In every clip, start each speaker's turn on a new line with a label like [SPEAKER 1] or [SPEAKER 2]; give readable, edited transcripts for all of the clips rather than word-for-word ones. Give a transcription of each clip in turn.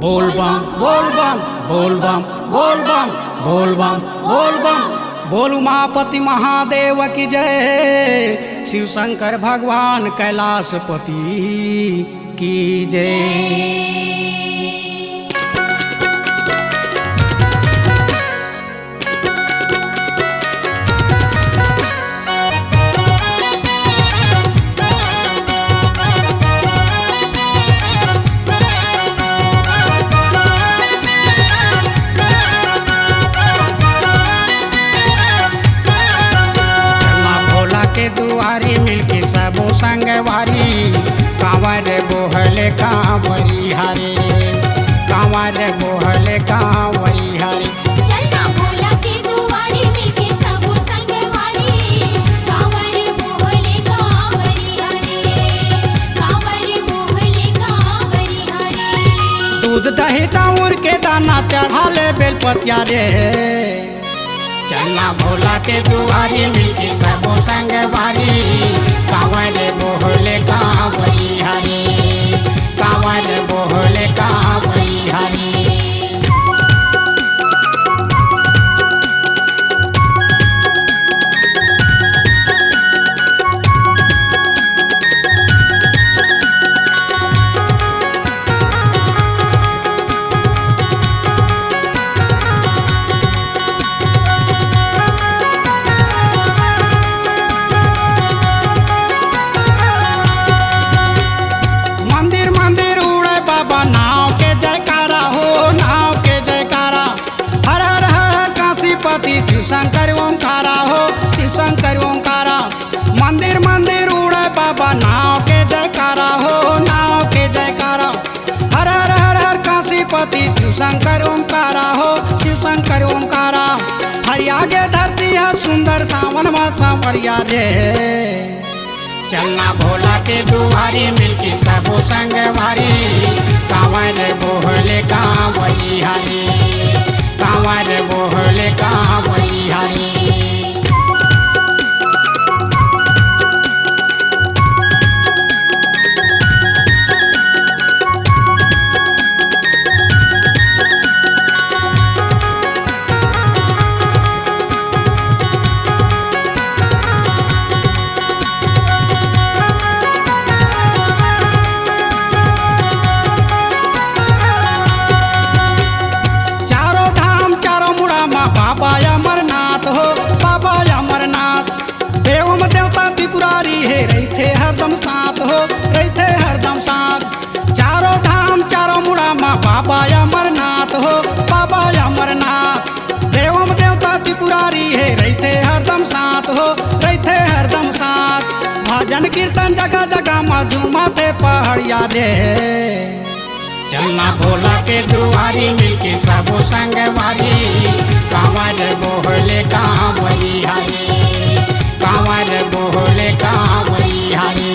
[SPEAKER 1] बोल बम बोल बम बोल बम बोल बम बोल बम बोल बम बोल उमापति महादेव की जय। शिव शंकर भगवान कैलाशपति की जय। दुआरी मिलके सबो संगवारी कांवर बोहले कांवरी हरे कांवर बोहले कांवरी हरे।
[SPEAKER 2] चलना भोला के दुआरी मिलके सबो संगवारी कांवर बोहले कांवरी हरे कांवर बोहले कांवरी हरे।
[SPEAKER 1] दूध दही चाउर के दाना चढ़ा ले बेलपतिया रे। चलना भोला के दुआरी मिलके सबो संगवारी कांवर बोहले कांवरी हरे कांवर बोहले कांवरी हरे। शिव शंकर ओंकारा हो शिव शंकर ओंकारा। मंदिर मंदिर उड़े बाबा नाव के जयकारा हो नाव के जयकारा। हर हर हर हर काशीपति शिव शंकर ओंकारा हो शिव शंकर ओंकारा। हरि आगे धरती है सुंदर सावन में सांवरिया रे। चलना भोला के दुआरी मिलके सबो संगवारी कांवर बोहले कांवरी हरे कांवर बोहले कांवरी हरे। बाबा अमरनाथ हो बाबा अमरनाथ देवम देवता त्रिपुरारी है रहते हरदम साथ हो रहते हरदम साथ। चारों धाम चारों मुड़ा माँ बाबा अमरनाथ हो बाबा अमरनाथ देवम देवता त्रिपुरारी है रहते हरदम साथ हो रहते हरदम साथ। भजन कीर्तन जगह जगह मधुमाते पहाड़िया रे। चलना भोला के दुआरी मिलके सबो संगवारी कांवर बोहले कांवरी हरे कांवर बोहले कांवरी हरे।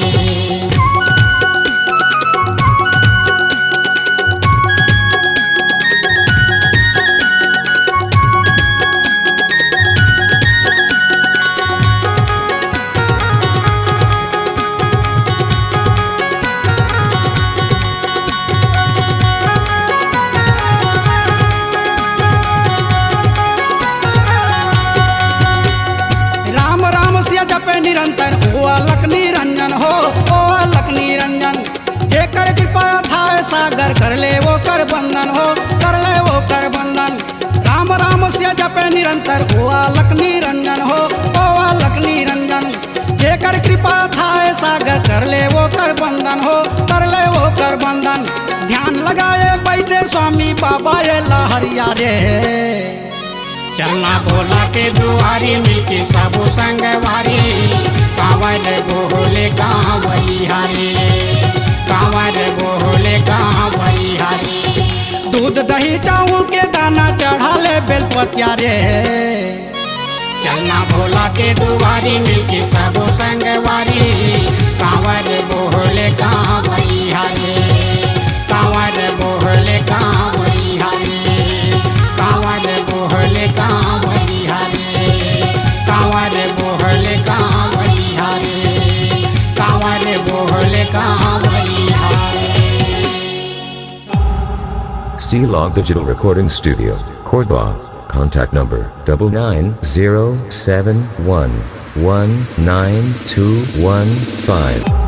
[SPEAKER 1] निरंतर ओ अलख निरंजन हो ओ अलख निरंजन। जेकर कृपा था सागर कर ले वो कर बंधन हो कर ले वो कर बंधन। राम राम से जपे निरंतर ओ अलख निरंजन हो ओ अलख निरंजन। जेकर कृपा था सागर कर ले वो कर बंधन हो कर ले वो कर बंधन। ध्यान लगाए बैठे स्वामी बाबा ये लहरिया रे। चलना भोला के दुआरी मिलके सबो संगवारी कांवर बोहले कांवरी हरे कांवर बोहले कांवरी हरे। दूध दही चाउर के दाना चढ़ा ले बेलपतिया रे। चलना भोला के दुआरी मिलके सबो संगवारी कांवर बोहले कांवरी हरे कांवर बोहले कांवरी हरे कांवर बोहले कांवरी हरे कांवर बोहले कांवरी हरे कांवर बोहले कांवरी हरे।
[SPEAKER 3] C-Log Digital Recording Studio, Cordoba. Contact number 99071192115.